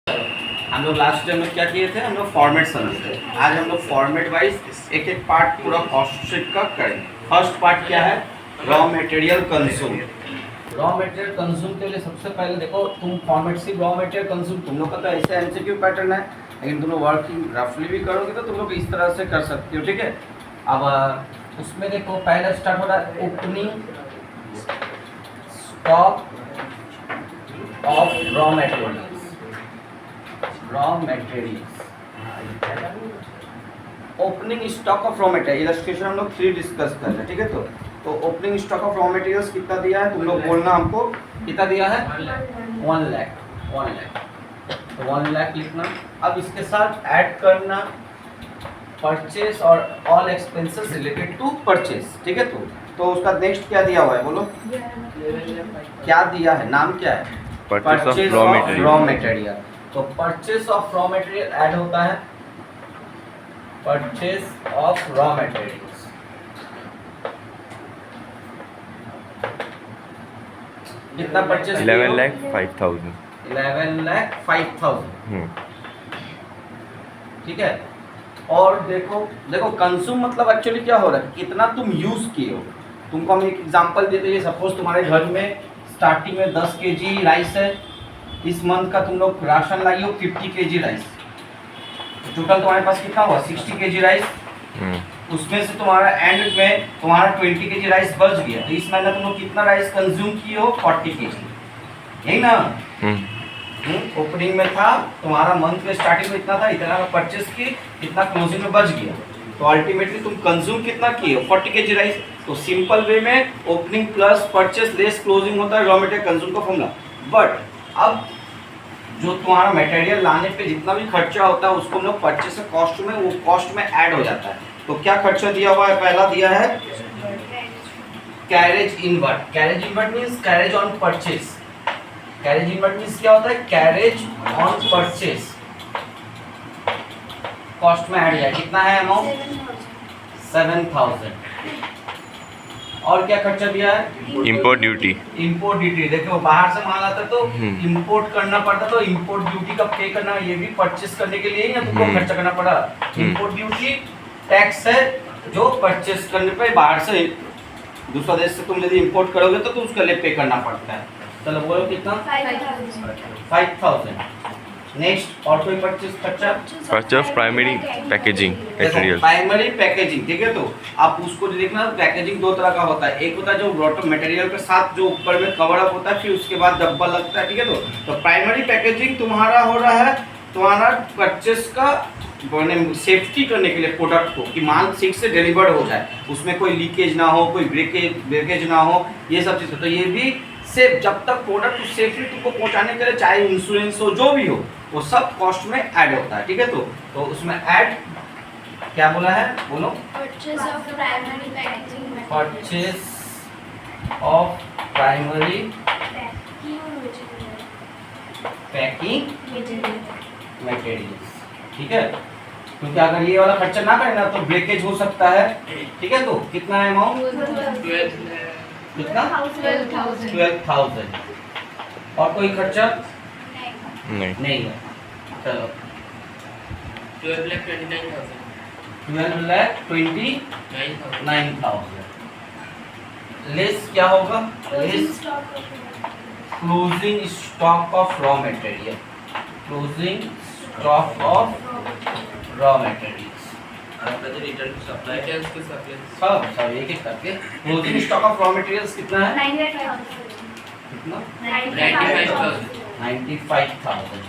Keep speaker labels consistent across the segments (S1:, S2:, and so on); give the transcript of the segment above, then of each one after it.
S1: हम लोग last time में क्या किए थे, हम लोग फॉर्मेट समझे थे। आज हम लोग फॉर्मेट वाइज एक एक पार्ट पूरा कॉस्ट शीट का करेंगे। फर्स्ट पार्ट क्या है, raw material consume. Raw material consume के लिए सबसे पहले देखो, तुम फॉर्मेट से रॉ मटेरियल कंज्यूम, तुम लोग का तो ऐसे एमसीक्यू पैटर्न है, लेकिन तुम लोग वर्किंग रफली भी करोगे तो तुम लोग इस तरह से कर सकते हो, ठीक है। अब उसमें देखो पहला स्टार्ट हो रहा है opening stock of raw materials. Raw materials, opening stock of raw material, illustration हम लोग 3 डिस्कस कर रहे हैं, ठीक है। तो opening stock of raw materials कितना दिया है, तुम लोग बोलना हमको कितना दिया है, 1 लाख। तो 1 लाख लिखना। अब इसके साथ ऐड करना परचेस और all expenses related to purchase, ठीक है। तो उसका नेक्स्ट क्या दिया हुआ है, बोलो क्या दिया है, नाम क्या है, परचेस ऑफ रॉ मटेरियल। तो purchase of raw material add होता है, परचेस ऑफ रॉ मटेरियल्स। कितना परचेस,
S2: 11,05,000।
S1: 11,05,000, ठीक है। और देखो कंज्यूम मतलब एक्चुअली क्या हो रहा है, कितना तुम यूज किए हो। तुमको हम एक एग्जांपल देते हैं, सपोज तुम्हारे घर में स्टार्टिंग में 10 केजी राइस है, इस मंथ का तुम लोग राशन लाई हो 50 केजी राइस, टोटल तुम्हारे पास कितना हुआ 60 केजी राइस। उसमें से तुम्हारा एंड में तुम्हारा 20 केजी राइस बच गया, तो इस महीने तुम लोग कितना राइस कंज्यूम किए हो, 40 केजी, यही ना। ओपनिंग में था तुम्हारा, मंथ में स्टार्टिंग में इतना था, इतना परचेस की, इतना क्लोजिंग में बच गया, तो अल्टीमेटली तुम कंज्यूम कितना किए हो, 40 केजी राइस। तो सिंपल वे में opening plus purchase less closing होता है रॉ मटेरियल कंज्यूम का फॉर्मूला। बट अब जो तुम्हारा मटेरियल लाने पे जितना भी खर्चा होता है उसको हम लोग परचेस कॉस्ट में, वो कॉस्ट में ऐड हो जाता है। तो क्या खर्चा दिया हुआ है, पहला दिया है carriage inward. Carriage inward means carriage on purchase. Carriage inward means क्या होता है, कैरेज ऑन परचेस कॉस्ट में ऐड है। कितना है अमाउंट, 7,000। और क्या खर्चा दिया है,
S2: इंपोर्ट ड्यूटी।
S1: इंपोर्ट ड्यूटी, देखो बाहर से माल आता तो इंपोर्ट करना पड़ता, तो इंपोर्ट ड्यूटी का पे करना, ये भी परचेस करने के लिए ही ना तुमको खर्चा करना पड़ा। इंपोर्ट ड्यूटी टैक्स है जो परचेस करने पे बाहर से दूसरा देश से तुम यदि इंपोर्ट करोगे तो उसके लिए पे करना पड़ता है। चलो बोलो कितना, 5,000। नेक्स्ट और कोई परचेस खर्चा,
S2: purchase primary packaging material.
S1: Primary packaging, ठीक है। तो आप उसको देखना, पैकेजिंग 2 तरह का होता है, एक होता है जो रॉ मटेरियल के साथ जो ऊपर में कवर अप होता है, फिर उसके बाद डब्बा लगता है, ठीक है। तो प्राइमरी पैकेजिंग तुम्हारा हो रहा है तुम्हारा परचेस का सेफ्टी करने के लिए प्रोडक्ट को, कि माल ठीक से डिलीवर्ड हो जाए, उसमें कोई लीकेज ना हो, कोई ब्रेकेज ना हो, ये सब चीज़। तो ये भी सेफ, जब तक प्रोडक्ट सेफली तुमको पहुंचाने के लिए चाहे इंश्योरेंस हो जो भी हो, वो सब कॉस्ट में ऐड होता है, ठीक है। तो उसमें ऐड क्या बोला है, बोलो
S3: purchase of primary packaging,
S1: purchase of primary packing materials, ठीक है। क्योंकि अगर ये वाला खर्चा ना करें ना तो ब्रेकेज हो सकता है, ठीक है। तो कितना है अमाउंट, कितना 12,000। और कोई खर्चा नहीं है। चलो 12,29,000 लेस क्या होगा, less closing stock of raw material, closing stock of raw materials,
S4: return to supply
S1: सब एक एक करके। Closing stock of raw materials कितना है,
S3: 95,000।
S1: कितना,
S4: 95,000।
S1: 95,000,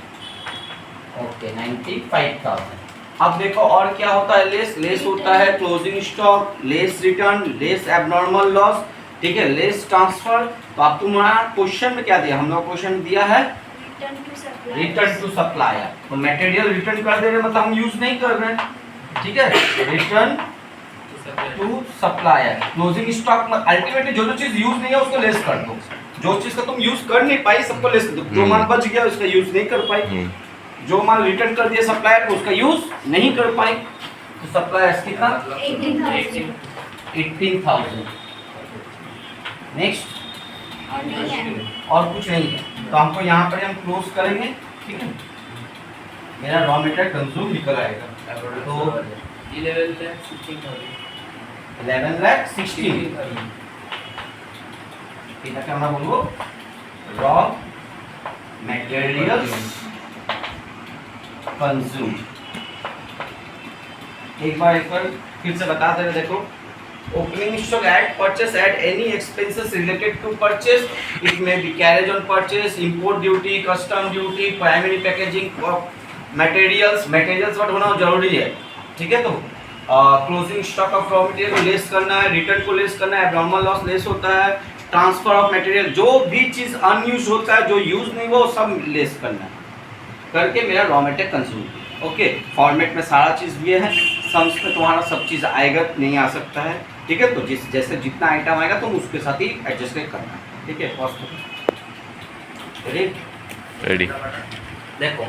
S1: ओके 95,000। अब देखो और क्या होता है, लेस होता है closing stock, less return, less abnormal loss, ठीक है, लेस ट्रांसफर। तो अब तुम्हारा क्वेश्चन में क्या दिया, हम लोग क्वेश्चन दिया है रिटर्न टू सप्लायर। तो मटेरियल रिटर्न कर दे रहे, मतलब हम यूज नहीं कर रहे हैं, ठीक है। Return to supplier, closing stock में अल्टीमेटली जो चीज यूज नहीं है उसको लेस कर दो, जो चीज का तुम यूज कर नहीं पाई सबको लेस कर दो। जो माल बच गया उसका यूज नहीं कर पाई, जो माल रिटर्न कर दिया सप्लायर उसका यूज नहीं कर पाई, तो सप्लायर कितना 18,000। नेक्स्ट और कुछ नहीं है, तो हमको यहाँ पर हम क्लोज करेंगे, ठीक है। मेरा रॉ मटेरियल कंज्यूम निकल आएगा। तो 11,16,000 এটা কে আমরা বলবো रॉ मटेरियल्स कंज्यूम। एक बार फिर से बता दे रहे, देखो opening stock at purchase at any expenses related to purchase, it may be carriage on purchase, import duty, custom duty, primary packaging materials वर्ड होना जरूरी है, ठीक है। तो closing stock of raw material को लेस करना है, रिटर्न को लेस करना है, एब्नॉर्मल लॉस लेस होता है, ट्रांसफर ऑफ मटेरियल जो भी चीज़ अनयूज होता है, जो यूज नहीं वो सब लेस करना है, करके मेरा raw material consume. Okay, format में सारा चीज़ दिए हैं, सम्स में तुम्हारा सब चीज़ आएगा नहीं आ सकता है, ठीक है। तो जैसे जितना आइटम आएगा तुम उसके साथ ही एडजस्ट करना है, ठीक है।
S2: रेडी।
S1: देखो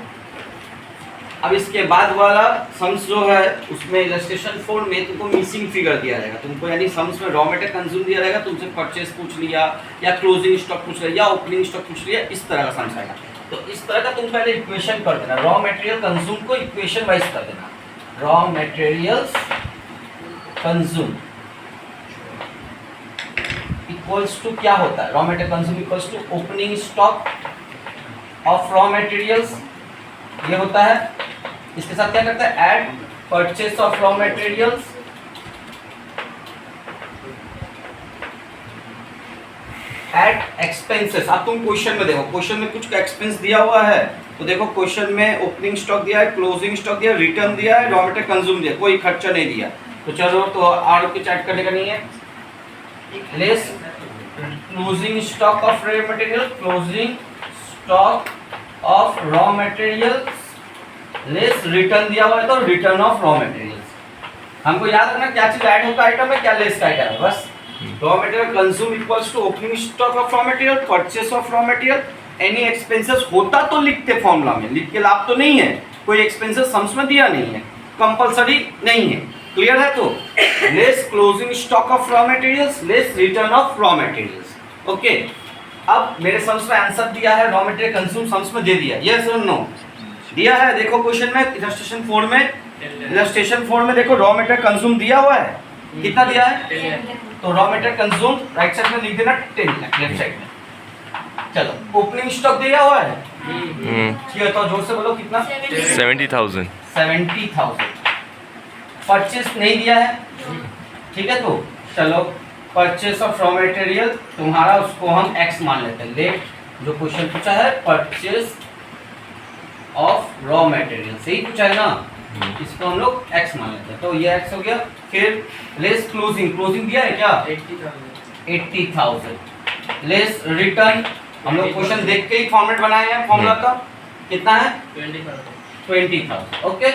S1: अब इसके बाद वाला सम्स जो है उसमें इलस्ट्रेशन 4 में तुमको मिसिंग फिगर दिया जाएगा तुमको, यानी सम्स में रॉ मटेरियल कंज्यूम दिया जाएगा, तुमसे परचेस पूछ लिया या क्लोजिंग स्टॉक पूछ लिया या ओपनिंग स्टॉक पूछ लिया, इस तरह का सम्स आएगा। तो इस तरह का तुम पहले इक्वेशन कर देना, रॉ मटेरियल कंज्यूम को इक्वेशन वाइज कर देना। Raw materials consume equals to क्या होता है, raw material consume equals to opening stock of raw materials, ये होता है। इसके साथ क्या करता है, add purchase of raw materials add expenses. अब तुम क्वेश्चन में देखो, क्वेश्चन में कुछ एक्सपेंस दिया हुआ है, तो देखो क्वेश्चन में ओपनिंग स्टॉक दिया है, क्लोजिंग स्टॉक दिया है, रिटर्न दिया है, रॉ मटेरियल कंज्यूम दिया, कोई खर्चा नहीं दिया। तो चलो तो आर की चैट करने का नहीं है, less closing stock of raw material, closing stock of raw materials less return दिया हुआ है तो रिटर्न ऑफ रॉ मटेरियल्स। हमको याद रखना क्या चीज ऐड होता है आइटम में, क्या लेस का आइटम है, बस। Raw material consume equals to opening stock of raw material, purchase of raw material, any expenses होता तो लिखते फॉर्मूला में, लिख के लाभ तो नहीं है, कोई एक्सपेंसेस सम्स में दिया नहीं है, कंपलसरी नहीं है, क्लियर है। तो less closing stock of raw materials less return of raw materials. Okay, अब मेरे सम्स में आंसर दिया है, रॉ मटेरियल कंज्यूम सम्स में दे दिया, यस और नो दिया है। देखो क्वेश्चन में इलस्ट्रेशन 4 में देखो रॉ मटेरियल कंज्यूम दिया हुआ है, कितना दिया है, तो raw material consume right side में लिख देना 10 लाख, लेफ्ट साइड में। चलो ओपनिंग स्टॉक दिया हुआ है, ठीक है, तो जोर से बोलो कितना,
S2: 70,000।
S1: 70,000। परचेस नहीं दिया है, ठीक है। तो चलो परचेस ऑफ रॉ मटेरियल तुम्हारा उसको हम x मान लेते हैं, लेट जो क्वेश्चन पूछा है परचेस ऑफ रॉ मटेरियल सही पूछा है ना, इसको हम लोग x मान लेते हैं, तो ये x हो गया। फिर लेस क्लोजिंग दिया है क्या, 80,000 लेस रिटर्न, हम लोग क्वेश्चन देख के ही फॉर्मेट बनाए हैं, फॉर्मूला का कितना है 20,000। ओके,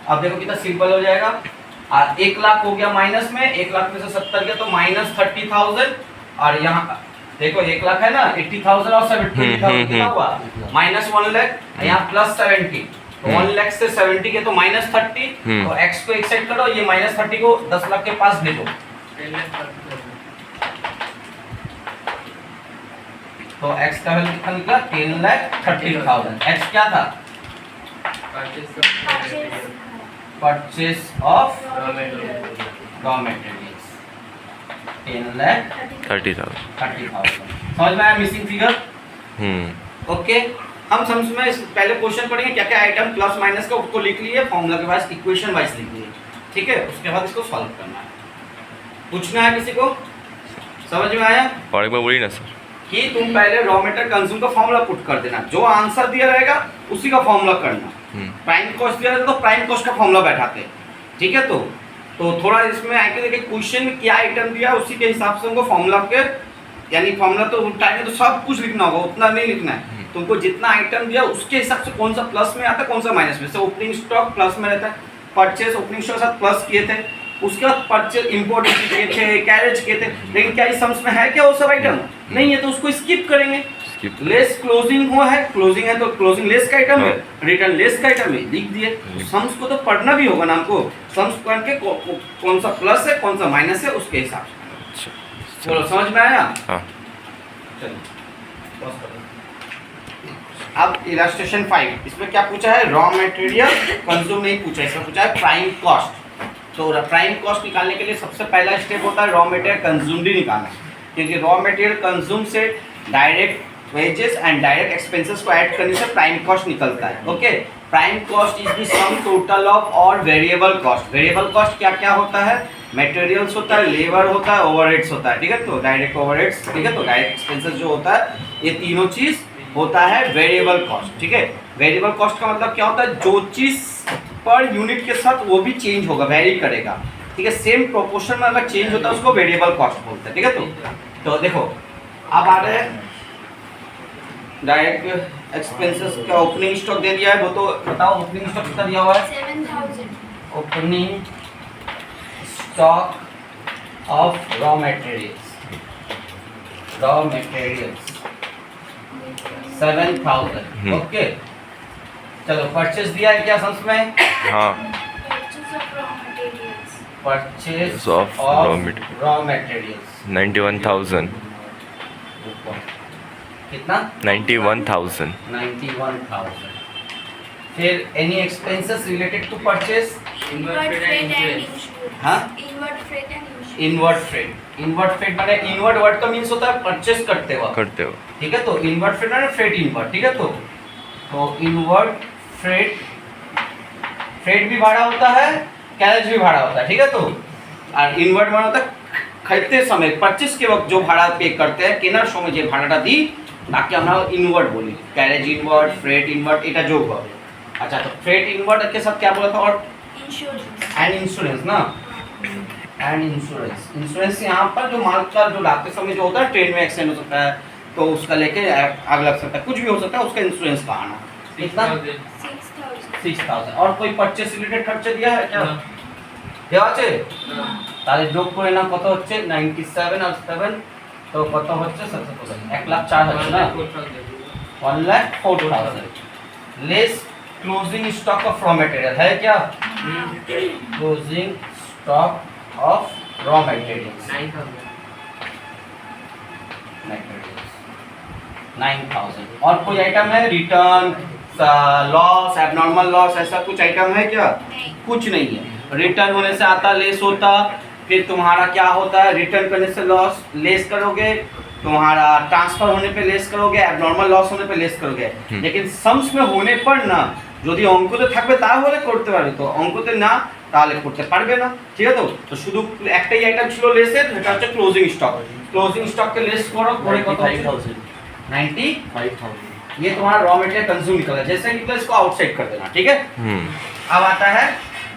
S1: अब देखो कितना सिंपल हो जाएगा, 1 लाख हो गया माइनस में, 1 लाख में से 70 गया तो माइनस 30,000, और यहाँ देखो 1 लाख है ना, 80,000 और 70,000 कितना हुआ, माइनस 1 लाख, यहाँ प्लस 70, तो 1 लाख से 70 के तो माइनस 30, तो x को एक साइड करो, ये माइनस 30 को 10 लाख के पास भेजो, तो x का वैल्यू कितना निकला 10,30,000। x क्या था, परचेस ऑफ रॉ मटेरियल्स
S2: 30,000।
S1: 30,000। समझ में आया मिसिंग फिगर। ओके, हम समझ में पहले क्वेश्चन पढ़ेंगे क्या क्या आइटम प्लस माइनस का, उसको लिख लिए, फॉर्मूला के बाद इक्वेशन वाइज लिख लिए, ठीक है। उसके बाद इसको सॉल्व करना है, पूछना है किसी को, समझ में आया।
S2: और एक बार बोलिए ना सर,
S1: कि तुम पहले रॉ मटेरियल कंज्यूम का फॉर्मूला पुट कर देना, जो आंसर दिया रहेगा उसी का फॉर्मूला करना। प्राइम कॉस्ट दिया रहेगा तो प्राइम कॉस्ट का फॉर्मूला बैठाते हैं, ठीक है। तो थोड़ा इसमें आके देखिए क्वेश्चन में क्या आइटम दिया उसी के हिसाब से हमको फॉर्मूला के, यानी फॉर्मूला तो टाइम में तो सब कुछ लिखना होगा, उतना नहीं लिखना है, तुमको जितना आइटम दिया उसके हिसाब से कौन सा प्लस में आता है कौन सा माइनस में। जैसे ओपनिंग स्टॉक प्लस में रहता है, परचेस ओपनिंग स्टॉक के साथ प्लस किए थे, उसके बाद परचेस इंपोर्ट किए थे, कैरेज किए थे, लेकिन क्या इस सम्स में है क्या वो सब आइटम नहीं है, तो उसको स्किप करेंगे। लेस क्लोजिंग हुआ है, क्लोजिंग है तो क्लोजिंग लेस का आइटम है, रिटर्न लेस का आइटम है, लिख दिए। सम्स को तो पढ़ना भी होगा ना हमको, सम्स पढ़ के कौन सा प्लस है कौन सा माइनस है उसके हिसाब से। बोलो समझ में आया।
S2: हाँ।
S1: चलो अब इलस्ट्रेशन 5 इसमें क्या पूछा है, रॉ मटेरियल कंज्यूम नहीं पूछा, इसमें पूछा है प्राइम कॉस्ट। तो प्राइम कॉस्ट निकालने के लिए सबसे पहला स्टेप होता है रॉ मटेरियल कंज्यूम्ड ही निकालना, क्योंकि रॉ मटेरियल कंज्यूम से direct wages and direct expenses को ऐड करने से प्राइम कॉस्ट निकलता है। Okay, prime cost is the sum total of और वेरिएबल कॉस्ट। वेरिएबल कॉस्ट क्या क्या होता है, मटेरियल्स होता है, लेबर होता है, ओवरहेड्स होता है, ठीक है, तो डायरेक्ट ओवरहेड्स, ठीक है, तो डायरेक्ट एक्सपेंसेस जो होता है ये तीनों चीज होता है वेरिएबल कॉस्ट। ठीक है, वेरिएबल कॉस्ट का मतलब क्या होता है, जो चीज पर यूनिट के साथ वो भी चेंज होगा, वेरी करेगा, ठीक है, सेम प्रोपोर्शन में अगर चेंज होता है उसको वेरिएबल कॉस्ट बोलते हैं। ठीक है, तो देखो अब आ रहे हैं डायरेक्ट एक्सपेंसेस का ओपनिंग स्टॉक दे दिया है, वो तो बताओ ओपनिंग स्टॉक कितना दिया हुआ है,
S3: 7,000.
S1: Opening stock of raw materials, raw materials 7,000। Okay, चलो परचेस दिया है क्या सम्स में,
S2: हाँ
S3: Purchase of raw materials.
S1: Purchase
S2: Of
S1: of
S2: raw material.
S1: Raw materials
S2: 91,000
S1: कितना,
S2: 91,000
S1: 91,000। फिर any expenses related to purchase,
S3: Inward freight and insurance.
S1: हाँ?
S3: Inward freight and insurance.
S1: Inward freight, inward freight माने इनवर्ड वर्ड का means होता है purchase करते वक्त,
S2: करते हो।
S1: ठीक है, तो इनवर्ड फ्रेट माने फ्रेट इनवर्ड, ठीक है, तो इनवर्ड फ्रेट, फ्रेट भी भाड़ा होता है, कैरेज भी भाड़ा होता है, ठीक है, तो और इनवर्ड माने होता है खरीदते समय परचेस के वक्त जो भाड़ा पे करते हैं केनार समय যে ভাড়াটা দিই তাকে আমরা ইনওয়ার্ড বলি, ক্যারেজ ইনওয়ার্ড, ফ্রেট ইনওয়ার্ড, এটা যোগ হবে। अच्छा, तो फ्रेट इनवर्ड के साथ क्या बोला था, और
S3: Insurance.
S1: एंड इंश्योरेंस ना, एंड इंश्योरेंस, इंश्योरेंस यहाँ पर जो माल का जो लाते समय जो होता है ट्रेन में एक्सीडेंट हो सकता है तो उसका लेके आग लग सकता है, कुछ भी हो सकता है, उसका इंश्योरेंस का आना कितना,
S3: 6,000.
S1: 6,000। और कोई परचेस रिलेटेड खर्चे दिया है क्या, দেওয়া আছে, তাহলে যোগ করে না কত হচ্ছে 97 আর 7 তো কত হচ্ছে 1,04,000 হচ্ছে না, 1,04,000 less closing stock of raw material है क्या, closing stock of raw materials 9,000। और कोई आइटम है रिटर्न, लॉस, एबनॉर्मल लॉस, ऐसा कुछ आइटम है क्या,
S3: नहीं.
S1: कुछ नहीं है। रिटर्न होने से आता लेस होता, फिर तुम्हारा क्या होता है, रिटर्न करने से लॉस लेस करोगे, तुम्हारा ट्रांसफर होने पे लेस करोगे, एबनॉर्मल लॉस होने पे लेस करोगे। लेकिन सम्स में होने पर ना যদি অঙ্কতে থাকবে তাহলে করতে পারবে, তো অঙ্কতে না তাহলে করতে পারবে না, ঠিক আছে, তো শুধু একটাই আইটেম ছিল লেসের, সেটা হচ্ছে ক্লোজিং স্টক। ক্লোজিং স্টক के लेस करो, করে কত হচ্ছে 95,000। ये तुम्हारा रॉ मटेरियल कंज्यूम निकला, जैसे निकला इसको आउटसाइड कर देना, ठीक है। अब आता है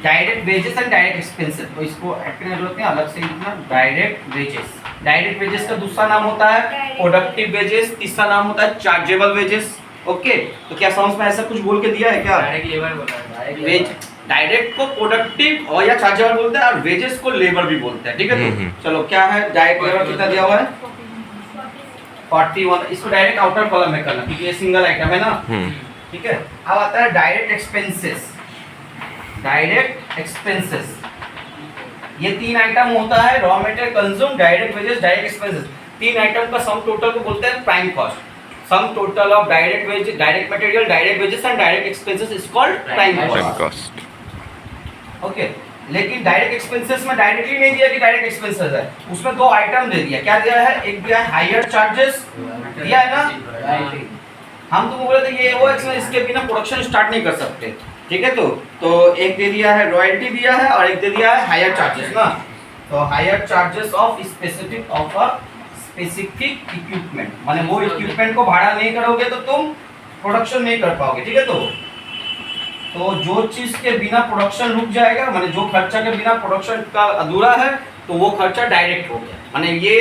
S1: direct wages and direct expenses, तो इसको ऐड करने की जरूरत नहीं, अलग से लिखना डायरेक्ट वेजेस। डायरेक्ट वेजेस का दूसरा नाम होता है प्रोडक्टिव वेजेस, तीसरा नाम होता है चार्जेबल वेजेस। ओके, तो क्या समझ में ऐसा कुछ बोल के दिया है क्या,
S4: डायरेक्ट लेबर बोला है,
S1: वेज डायरेक्ट को प्रोडक्टिव और या चार्जेबल बोलते हैं और वेजेस को लेबर भी बोलते हैं, ठीक है। तो चलो क्या है, डायरेक्ट लेबर कितना दिया हुआ है 41, इसको डायरेक्ट आउटर कॉलम में करना क्योंकि ये सिंगल आइटम है ना, ठीक है। अब आता है डायरेक्ट एक्सपेंसेस, डायरेक्ट एक्सपेंसेस, ये तीन आइटम होता है raw material consume, direct wages, direct expenses, तीन आइटम का सम टोटल को बोलते हैं prime cost. Sum total of direct wages, direct material, direct wages and direct expenses is called prime cost.
S2: Cost
S1: okay, लेकिन direct expenses में directly नहीं दिया कि डायरेक्ट एक्सपेंसेस है, उसमें दो आइटम दे दिया, क्या दिया है, एक दिया है हायर चार्जेस दिया है ना, हम तुमको बोले थे ये वो एक्सपेंस, इसके बिना प्रोडक्शन स्टार्ट नहीं कर सकते, ठीक है, तो एक दे दिया है रॉयल्टी दिया है और एक दे दिया है हायर चार्जेस ना, तो higher charges of specific of a specific equipment, माने वो इक्विपमेंट को भाड़ा नहीं करोगे तो तुम प्रोडक्शन नहीं कर पाओगे, ठीक है। तो जो चीज के बिना प्रोडक्शन रुक जाएगा, माने जो खर्चा के बिना प्रोडक्शन का अधूरा है तो वो खर्चा डायरेक्ट हो गया, माने ये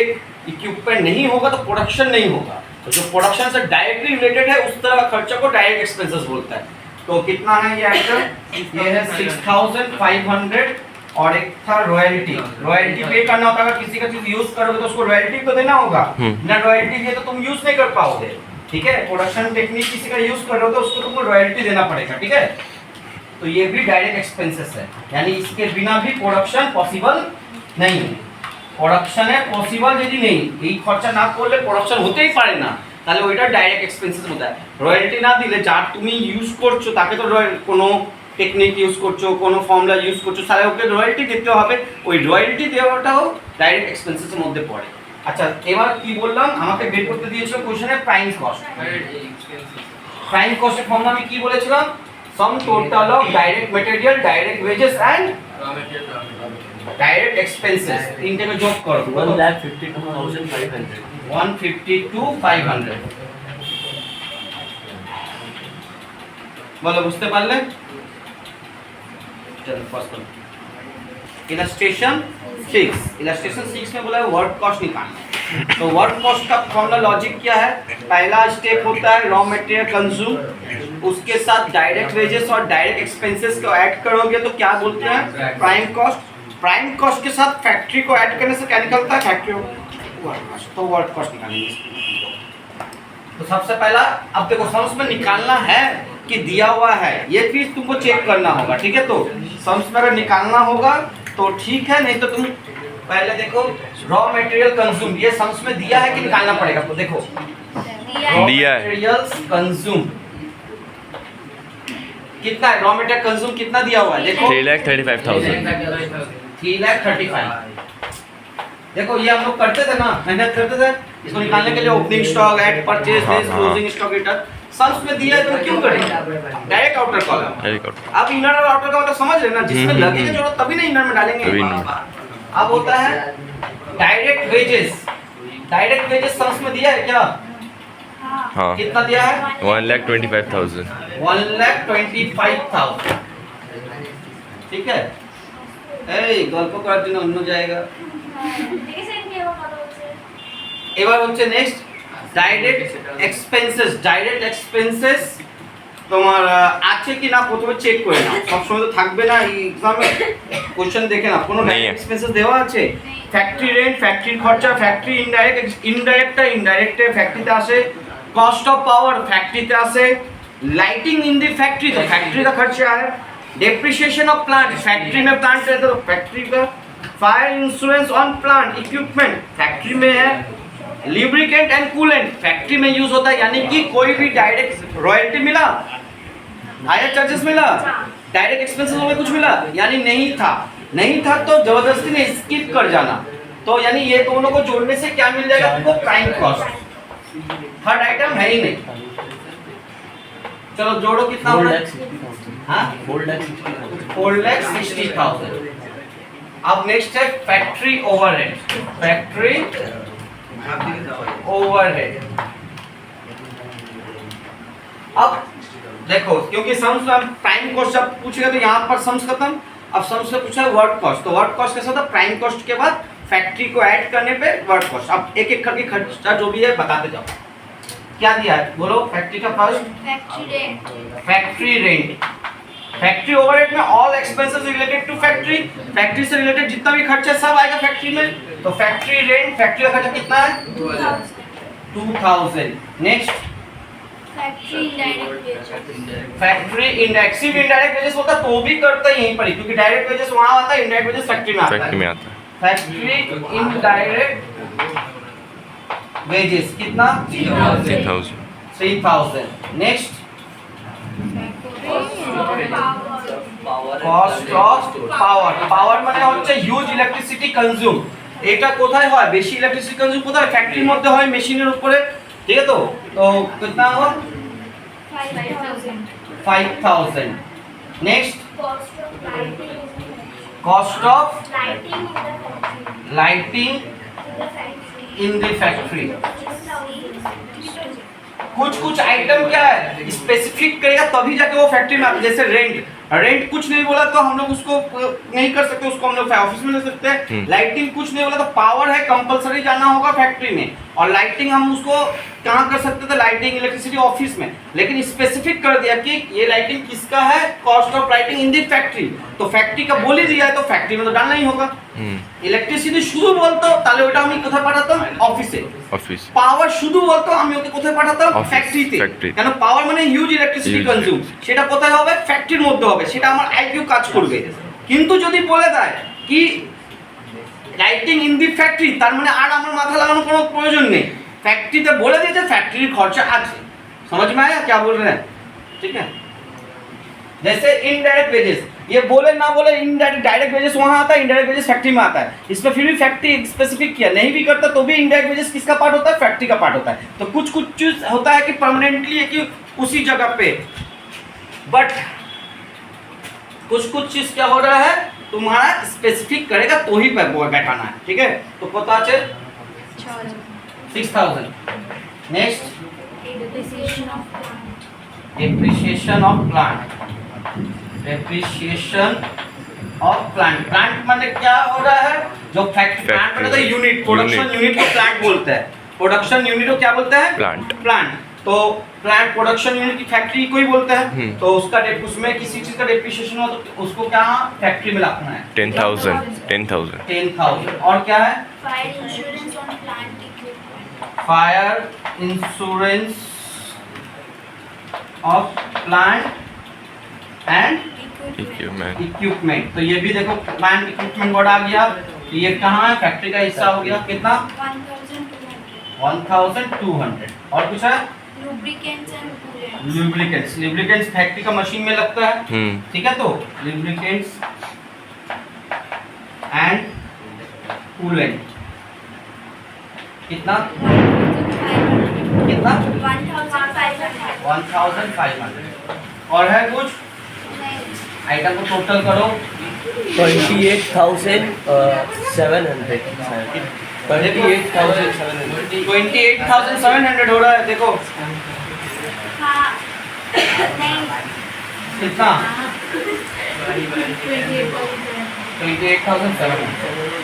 S1: इक्विपमेंट नहीं होगा तो प्रोडक्शन नहीं होगा, तो जो प्रोडक्शन से डायरेक्टली रिलेटेड है उस तरह का खर्चा को डायरेक्ट एक्सपेंसेस बोलता है। तो कितना है ये आइटम, ये है 6,500 और एक था रॉयल्टी, रॉयल्टी पे करना होता है, अगर किसी का चीज यूज करोगे तो उसको रॉयल्टी तो देना होगा, बिना रॉयल्टी दिए तो तुम यूज नहीं कर पाओगे, ठीक है। प्रोडक्शन टेक्निक किसी का यूज कर रहे हो तो उसको तुमको रॉयल्टी देना पड़ेगा, ठीक है। तो ये भी डायरेक्ट एक्सपेंसेस है, यानी इसके बिना भी प्रोडक्शन पॉसिबल नहीं है। प्रोडक्शन है पॉसिबल यदि नहीं, এই খরচা না করলে প্রোডাকশন হতেই পারে না, তাহলে ওইটা ডাইরেক্ট এক্সপেন্সেস মধ্যে হয়। রয়্যালটি না দিলে যার তুমি ইউজ করছো তাকে তো কোনো টেকনিক ইউজ করছো, কোনো ফর্মুলা ইউজ করছো, তাহলে ওকে রয়্যালটি দিতে হবে। ওই রয়্যালটি দেওয়াটাও ডাইরেক্ট এক্সপেন্সেসের মধ্যে পড়ে। আচ্ছা, এবার কি বললাম, আমাকে বের করতে দিয়েছিল কোশ্চেনে প্রাইম কস্ট। প্রাইম কস্টের ফর্মুলা আমি কি বলেছিলাম? Sum total of direct material, direct wages and direct expenses, তিনটাকে যোগ করো।
S5: 1,52,500
S1: 152,500 बोलो, बुझते पारले? चलो फर्स्ट करो। इलस्ट्रेशन 6 में बोला है वर्क कॉस्ट निकालना है। तो वर्क कॉस्ट का फॉर्मूला लॉजिक क्या है? पहला स्टेप होता है रॉ मटेरियल कंज्यूम, उसके साथ डायरेक्ट वेजेस और डायरेक्ट एक्सपेंसेस को ऐड करोगे तो क्या बोलते हैं? Prime cost. प्राइम कॉस्ट के साथ फैक्ट्री को ऐड करने से क्या निकलता है? Factory work cost. तो वर्क कॉस्ट निकालेंगे। तो सबसे पहला, अब देखो सम्स में निकालना है कि दिया हुआ है, ये चीज तुमको चेक करना होगा, ठीक है? तो सम्स में अगर निकालना होगा तो ठीक है, नहीं तो तुम पहले देखो रॉ मटेरियल कंज्यूम, ये सम्स में दिया है कि निकालना पड़ेगा? तो देखो
S2: दिया है।
S1: मटेरियल्स कंज्यूम कितना है? रॉ मटेरियल कंज्यूम कितना दिया हुआ है? देखो
S2: 3,35,000।
S1: 3,35,000। देखो ये हम लोग करते थे ना, मेहनत करते थे इसको निकालने के लिए। Opening stock, at purchase, closing stock, return sums में दिया है तो क्यों करेंगे? Direct outer column. अब इनर और आउटर कॉलम समझ लेना, जिसमें लगेगा जरूरत तभी ना इनर में डालेंगे। अब होता है direct wages. Direct wages sums में दिया है क्या?
S2: हाँ,
S1: कितना दिया है?
S2: 1,25,000।
S1: 1,25,000। ठीक है, এই গল্প করার জন্য অন্য জায়গা। এবার হচ্ছে next direct expenses. Direct expenses তোমার আছে কি না প্রথমে চেক করে নাও, সবসময় তো থাকবে না এই এক্সামে। কোশ্চেন দেখে না কোনো ডাইরেক্ট এক্সপেন্সেস দেওয়া আছে? ফ্যাক্টরি রেন্ট, ফ্যাক্টরির খরচা, ফ্যাক্টরি ইনডাইরেক্টে ফ্যাক্টরিতে আসে, कॉस्ट ऑफ पावर फैक्ट्री से, लाइटिंग इन दी फैक्ट्री तो फैक्ट्री का खर्चा है, डेप्रिसिएशन ऑफ प्लांट फैक्ट्री में प्लांट रहता तो फैक्ट्री का, fire insurance on plant equipment factory में है, लिब्रिकेंट एंड कूलेंट फैक्ट्री में यूज होता है। यानी कि कोई भी डायरेक्ट रॉयल्टी मिला, हायर चार्जेस मिला, डायरेक्ट एक्सपेंसेस में कुछ मिला, यानी नहीं था तो जबरदस्ती ने स्किप कर जाना। तो यानी ये दोनों को जोड़ने से क्या मिल जाएगा तुमको? Prime cost. थर्ड आइटम है ही नहीं। चलो जोड़ो, कितना हो रहा है? 4,60,000। अब नेक्स्ट है फैक्ट्री ओवरहेड। Factory overhead. अब देखो, क्योंकि सम्स में प्राइम कॉस्ट जब पूछेगा तो यहाँ पर सम्स खत्म। अब सम्स से पूछा है वर्क कॉस्ट, तो वर्क कॉस्ट कैसा था? प्राइम कॉस्ट के बाद फैक्ट्री को ऐड करने पे वर्क कॉस्ट। अब एक एक करके खर्चा जो भी है बताते जाओ। क्या दिया है बोलो? फैक्ट्री का first factory rent. Factory overhead में all expenses related to factory, factory से रिलेटेड जितना भी खर्चा सब आएगा फैक्ट्री में। तो फैक्ट्री रेंट, फैक्ट्री का खर्चा कितना है? 2,000। Next
S3: factory indirect
S1: factory indirect. सिर्फ इनडायरेक्ट वेजेस होता तो भी करता है यहीं पर ही, क्योंकि डायरेक्ट वेजेस वहां आता है, इनडायरेक्ट वेजेस फैक्ट्री में आता है। फैक्ट्री इनडायरेक्ट वेजेस कितना? 3,000। Next cost of power. Power মানে হচ্ছে হিউজ ইলেকট্রিসিটি কনজিউম। এটা কোথায় হয়? বেশি ইলেকট্রিসিটি কনজিউম কোথায়? ফ্যাক্টরির মধ্যে হয়, মেশিনের উপরে, ঠিক আছে? তো कितना हुआ? 5,000। Next cost of lighting in the factory. कुछ आइटम क्या है स्पेसिफिक करेगा तभी जाके वो फैक्ट्री में आता है। जैसे रेंट कुछ नहीं बोला तो हम लोग उसको नहीं कर सकते, उसको हम लोग ऑफिस में ले सकते हैं। लाइटिंग कुछ नहीं बोला तो पावर है, कंपलसरी जाना होगा फैक्ट्री में। और लाइटिंग हम उसको कहाँ कर सकते थे? लाइटिंग इलेक्ट्रिसिटी ऑफिस में। लेकिन स्पेसिफिक कर दिया कि ये लाइटिंग किसका है? Cost of lighting in the factory. तो फैक्ट्री का बोल ही दिया है तो फैक्ट्री में तो डालना ही होगा। ইলেকট্রিসিটি শুধু বলতো তাহলে ওটা আমি কোথায় পাঠাতাম? অফিসে। পাওয়ার শুধু বলতো আমি ওকে কোথায় পাঠাতাম? ফ্যাক্টরিতে। কেন? পাওয়ার মানে হিউজ ইলেকট্রিসিটি কনজিউম, সেটা কোথায় হবে? ফ্যাক্টরির মধ্যে হবে, সেটা আমার আইকিউ কাজ করবে। কিন্তু যদি বলে দেয় কি লাইটিং ইন দি ফ্যাক্টরি, তার মানে আর আমার মাথা লাগানোর কোনো প্রয়োজন নেই। फैक्ट्री तो बोले दिए फैक्ट्री खर्चा আছে समझ में आया क्या बोल रहे हैं ठीक है जैसे इनडायरेक्ट वेजेस ये बोले ना बोले इनडायरेक्ट डायरेक्ट वेजेस वहाँ आता है इनडायरेक्ट वेजेस फैक्ट्री में आता है इसमें फिर भी फैक्ट्री स्पेसिफिक किया नहीं भी करता तो भी इनडायरेक्ट वेजेस किसका पार्ट होता है फैक्ट्री का पार्ट होता है तो कुछ कुछ चीज होता है कि परमानेंटली है कि उसी जगह पे बट कुछ कुछ चीज क्या हो रहा है तुम्हारा स्पेसिफिक करेगा तो ही बैठाना है ठीक है तो पता चल 6000 next
S3: Depreciation of plant.
S1: Depreciation of plant depreciation of plant plant माने क्या हो रहा है जो फैक्ट्री प्लांट मतलब यूनिट प्रोडक्शन यूनिट को प्लांट बोलते हैं प्रोडक्शन यूनिट को क्या बोलते हैं प्लांट तो प्लांट प्रोडक्शन यूनिट की फैक्ट्री को ही बोलते हैं तो उसका उसमें किसी चीज का डेप्रिसिएशन हो तो उसको क्या फैक्ट्री में रखना है 10,000 और क्या है
S3: Fire insurance on plant equipment.
S1: Fire insurance of plant and
S3: Equipment.
S1: Equipment तो ये भी देखो प्लांट इक्विपमेंट वर्ड आ गया तो ये कहाँ है फैक्ट्री का हिस्सा हो गया कितना
S3: 1,200.
S1: 1200 और कुछ है
S3: Lubricants and coolants.
S1: Lubricants factory का मशीन में लगता है ठीक है तो लुब्रिकेंट्स एंड कूलेंट कितना
S3: 1,500.
S1: कितना
S3: 1,500.
S1: 1500 और है कुछ
S3: नहीं.
S1: आइटम को टोटल करो
S5: 28,700
S1: 28,700 हो रहा है देखो
S3: हाँ. नहीं.
S1: कितना
S3: 28,000.
S1: 28,700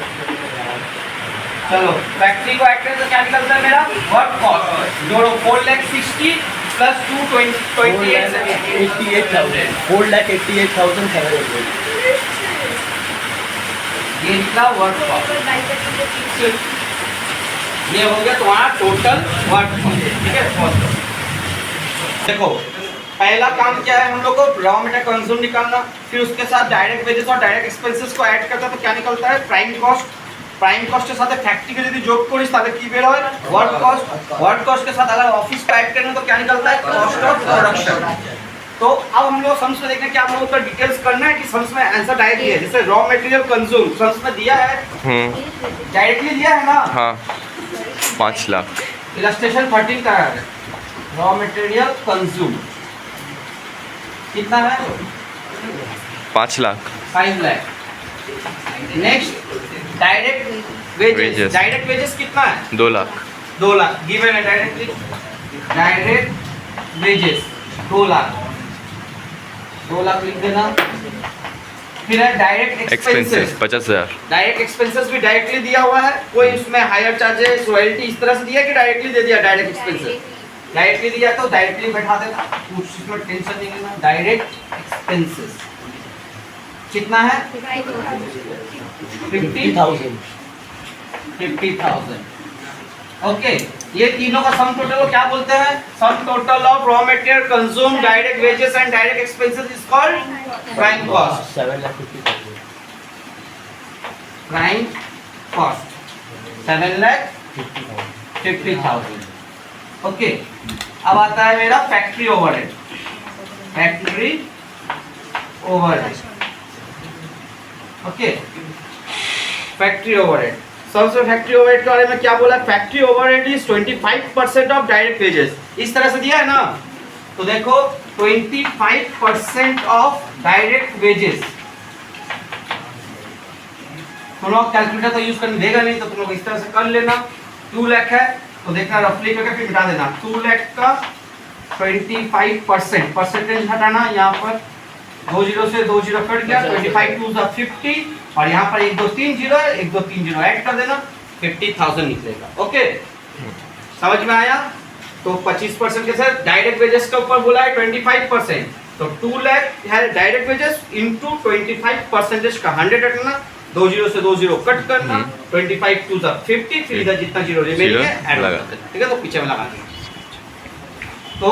S1: चलो फैक्ट्री को ऐड करें तो क्या निकलता है मेरा वर्क कॉस्ट जोड़ो 4,60,000 प्लस 228
S5: 4,88,700
S1: ये निकला वर्क कॉस्ट ये हो गया तुम्हारा टोटल वर्क कॉस्ट ठीक है देखो पहला काम क्या है हम लोग को रॉ मटेरियल कंज्यूम निकालना फिर उसके साथ डायरेक्ट वेजेस और डायरेक्ट एक्सपेंसेस को ऐड करता तो क्या निकलता है प्राइम कॉस्ट के साथ फैक्ट्री के यदि जोग करिस তাহলে কি বের হয় वर्क कॉस्ट के साथ अगर ऑफिस को ऐड करें तो क्या निकलता है कॉस्ट ऑफ प्रोडक्शन तो अब हम लोग सम्स में देखना क्या हम लोग को डिटेल्स करना है कि सम्स में आंसर डायरेक्ट दिया है जैसे रॉ मटेरियल कंज्यूम सम्स में दिया है डायरेक्टली दिया है ना
S2: हाँ 5 लाख
S1: इलस्ट्रेशन 13 का है रॉ मटेरियल कंज्यूम कितना है
S2: 5 lakh
S1: 5 lakh next direct wages direct wages कितना है
S2: 2 लाख
S1: 2 लाख गिवन है डायरेक्टली डायरेक्ट वेजेस 2 लाख लिख देना फिर है डायरेक्ट एक्सपेंसेस
S2: 50,000
S1: डायरेक्ट एक्सपेंसेस भी डायरेक्टली दिया हुआ है कोई उसमें हायर चार्जेस रॉयल्टी इस तरह से दिया कि डायरेक्टली दे दिया डायरेक्ट एक्सपेंसेस डायरेक्टली दिया तो डायरेक्टली बैठा देना कुछ इसमें टेंशन नहीं लेना डायरेक्ट एक्सपेंसेस कितना है 50,000 ओके ये तीनों का सम टोटल को क्या बोलते हैं sum total of raw material consume direct wages and direct expenses is called prime cost
S5: 7,50,000
S1: prime cost 7,50,000 okay अब आता है मेरा factory overhead okay factory overhead सबसे फैक्ट्री ओवरहेड के बारे में क्या बोला factory overhead is 25% of direct wages इस तरह से दिया है ना तो देखो 25% ऑफ डायरेक्ट वेजेस तुम लोग कैलकुलेटर तो यूज करने देगा नहीं तो तुम लोग इस तरह से कर लेना 2 लाख है तो देखना रफली करके फिर मिटा देना 2 लाख का 25% परसेंटेज हटाना यहाँ पर 2 जीरो से 2 जीरो कट गया 25 टू 50 और यहाँ पर 1 2 3 जीरो 1 2 3 जीरो ऐड कर देना 50,000 निकलेगा ओके समझ में आया तो 25% के साथ डायरेक्ट वेजेस का ऊपर बोला है 25% तो 2 लाख है डायरेक्ट वेजेस इनटू 25% का 100 हटाना 2 जीरो से 2 जीरो कट करना 25 टू 50 फिर इधर जितना जीरो रिमेनिंग है ऐड कर देना ठीक है तो पीछे में लगा देना तो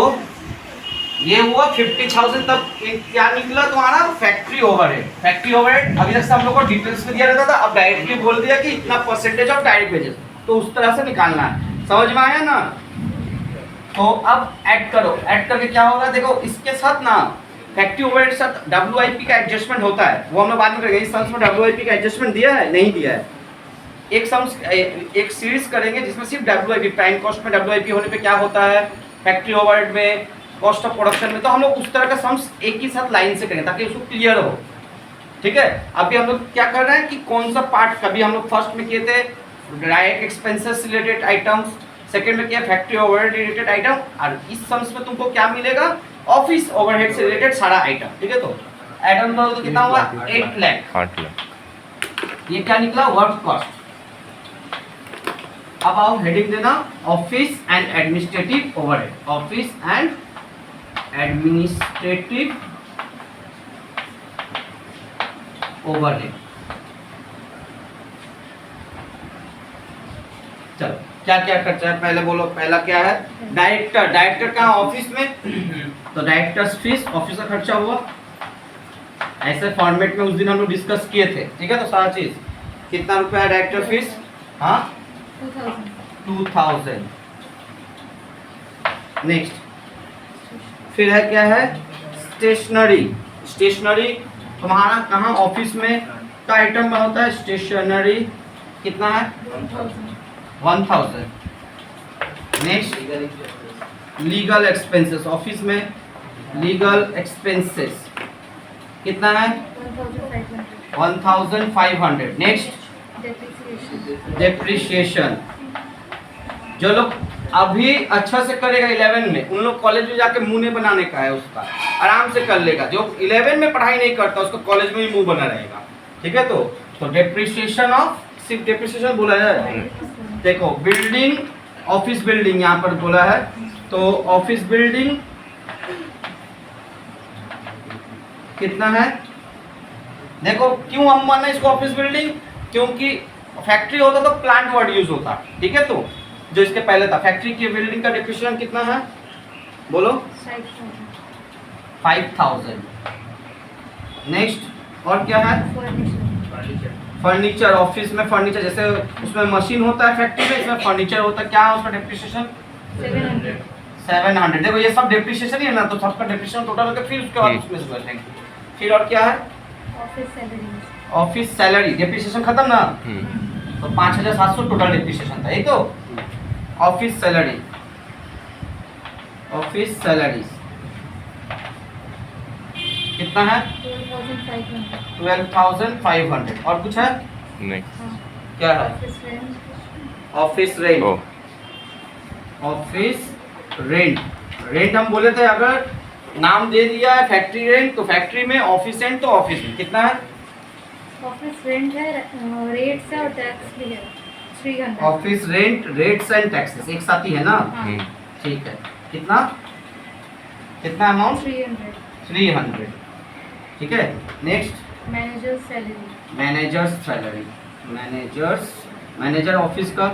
S1: ये हुआ 50,000 तक क्या निकला तुम्हारा फैक्ट्री ओवरहेड अभी तक हम लोग को डिटेल्स में दिया रहता था अब डायरेक्टली बोल दिया कि इतना परसेंटेज ऑफ डायरेक्ट वेजेस तो उस तरह से निकालना है समझ में आया ना? तो अब ऐड करो, ऐड करके क्या होगा देखो, इसके साथ ना फैक्ट्री ओवरहेड के साथ WIP का एडजस्टमेंट होता है, वो हम लोग बाद में करेंगे। इस सम्स में WIP का एडजस्टमेंट दिया है नहीं दिया है? एक सम्स एक सीरीज करेंगे जिसमें सिर्फ WIP, प्राइम कॉस्ट में WIP होने पे क्या होता है, फैक्ट्री ओवरहेड में, कॉस्ट ऑफ प्रोडक्शन में, तो हम लोग उस तरह का सम्स एक ही साथ लाइन से करेंगे ताकि उसको क्लियर हो। ठीक है, अभी हम लोग क्या कर रहे हैं कि कौन सा पार्ट, कभी हम लोग फर्स्ट में किए थे direct expenses related items, second में किया फैक्ट्री ओवरहेड रिलेटेड आइटम, और इस सम्स में तुमको क्या मिलेगा, ऑफिस ओवरहेड से रिलेटेड सारा आइटम। ठीक है, तो ऐड ऑन करो तो कितना हुआ, 8 लाख।
S2: 8 लाख।
S1: ये क्या निकला, वर्क कॉस्ट। अब आओ हेडिंग देना, office and administrative overhead, office and administrative overhead. चलो क्या क्या खर्चा है पहले बोलो। पहला क्या है, डायरेक्टर, डायरेक्टर कहाँ, ऑफिस में, तो डायरेक्टर्स फीस, ऑफिस का खर्चा हुआ। ऐसे फॉर्मेट में उस दिन हम लोग डिस्कस किए थे। ठीक है, तो सारा चीज कितना रुपया है डायरेक्टर फीस, हाँ 2000। नेक्स्ट फिर है क्या है, स्टेशनरी। स्टेशनरी तुम्हारा कहाँ, ऑफिस में का आइटम में होता है स्टेशनरी, कितना है 1000। नेक्स्ट लीगल एक्सपेंसेस, ऑफिस में लीगल एक्सपेंसेस कितना है 1500। नेक्स्ट डेप्रिसिएशन, जो लोग अभी अच्छा से करेगा 11 में, उन लोग कॉलेज में जाके मुंह नहीं बनाने का है, उसका आराम से कर लेगा। जो 11 में पढ़ाई नहीं करता उसको कॉलेज में ही मुंह बना रहेगा। ठीक है, तो डेप्रिसिएशन ऑफ, सिर्फ डेप्रिसिएशन बोला है। देखो बिल्डिंग, ऑफिस बिल्डिंग यहाँ पर बोला है, तो ऑफिस बिल्डिंग कितना है, देखो क्यों हम माना इसको ऑफिस बिल्डिंग, क्योंकि फैक्ट्री होता तो प्लांट वर्ड यूज होता। ठीक है, तो जो इसके पहले था, फैक्ट्री की बिल्डिंग का डेप्रिसिएशन कितना है बोलो 5000। नेक्स्ट और क्या है, फर्नीचर, ऑफिस में फर्नीचर, जैसे उसमें मशीन होता है फैक्ट्री में, इसमें फर्नीचर होता है, क्या है उसका डेप्रिसिएशन 700। देखो ये सब डेप्रिसिएशन ही है ना, तो सबका डेप्रिसिएशन टोटल होकर फिर उसके बाद उसमें से बचेंगे। फिर और क्या है, ऑफिस सैलरी, डेप्रिसिएशन खत्म ना, तो 5700 टोटल डेप्रिसिएशन था। यही तो ऑफिस सैलरी, ऑफिस सैलरी कितना है 12,500। और कुछ है
S2: नहीं।
S1: क्या है, office rent.
S2: Oh
S1: office rent, rent हम बोले थे अगर नाम दे दिया है फैक्ट्री रेंट, तो फैक्ट्री में, ऑफिस रेंट तो ऑफिस में कितना है,
S3: ऑफिस रेंट है, रेट्स है और टैक्स भी है 300।
S1: Office rent, rates and taxes एक साथ ही है ना,
S2: हम्म,
S1: ठीक है। कितना, कितना अमाउंट 300। ठीक है, next
S3: manager salary,
S1: managers salary, manager office का,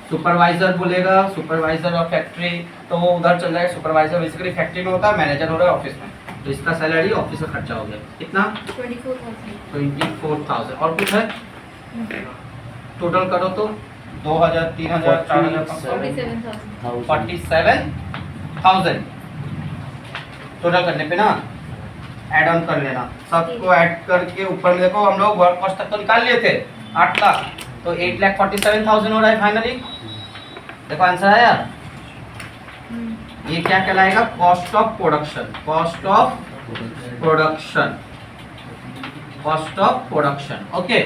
S1: सुपरवाइजर बोलेगा, सुपरवाइजर ऑफ फैक्ट्री, तो वो उधर चल जाएगा। सुपरवाइजर बेसिकली फैक्ट्री में होता है, मैनेजर हो रहा है ऑफिस में, तो इसका सैलरी ऑफिस का खर्चा हो गया कितना 24,000। और कुछ है टोटल करो तो 2000, 3000, 4000, 47,000 टोटल करने पे ना, ऐड ऑन कर लेना सबको, ऐड करके ऊपर में देखो हम लोग वर्क कॉस्ट तक तो निकाल लिए थे 8 लाख, तो 8,47,000 हो रहा है फाइनली। देखो आंसर आया, ये क्या कहलाएगा, cost of production, cost of production, cost of production. Okay,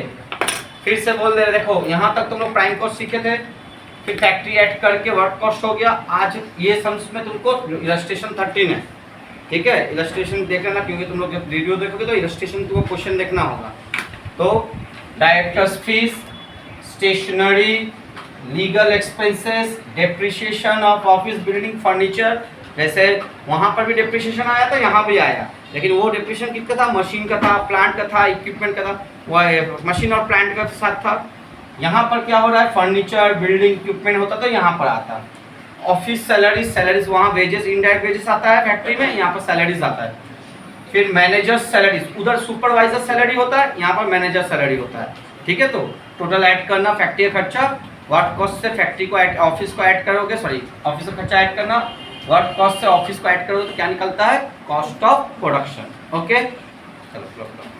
S1: फिर से बोल दे रहे, देखो यहाँ तक तुम लोग प्राइम कॉस्ट सीखे थे, फिर फैक्ट्री ऐड करके वर्क कॉस्ट हो गया। आज ये सम्स में तुमको इलस्ट्रेशन 13 है। ठीक है, इलस्ट्रेशन देख लेना, क्योंकि तुम लोग जब वीडियो देखोगे तो इलस्ट्रेशन तुमको क्वेश्चन देखना होगा। तो directors fees, stationery, legal expenses, depreciation of office building furniture, जैसे वहाँ पर भी डेप्रिसिएशन आया था, यहाँ भी आया, लेकिन वो डेप्रिसिएशन किसका था, मशीन का था, प्लांट का था, इक्विपमेंट का था, वह मशीन और प्लांट का साथ था। यहाँ पर क्या हो रहा है, फर्नीचर, बिल्डिंग, इक्विपमेंट होता तो यहाँ पर आता। ऑफिस सैलरीज, सैलरीज वहाँ वेजेस, इनडायरेक्ट वेजेस आता है फैक्ट्री में, यहाँ पर सैलरीज आता है। फिर मैनेजर्स सैलरीज, उधर सुपरवाइजर सैलरी होता है, यहाँ पर मैनेजर सैलरी होता है। ठीक है, तो टोटल ऐड करना फैक्ट्री का खर्चा वर्क कॉस्ट से फैक्ट्री को ऐड, ऑफिस को ऐड करोगे, सॉरी ऑफिस का खर्चा ऐड करना, वर्क कॉस्ट से ऑफिस को ऐड करोगे तो क्या निकलता है, कॉस्ट ऑफ प्रोडक्शन। ओके चलो क्लोज करो।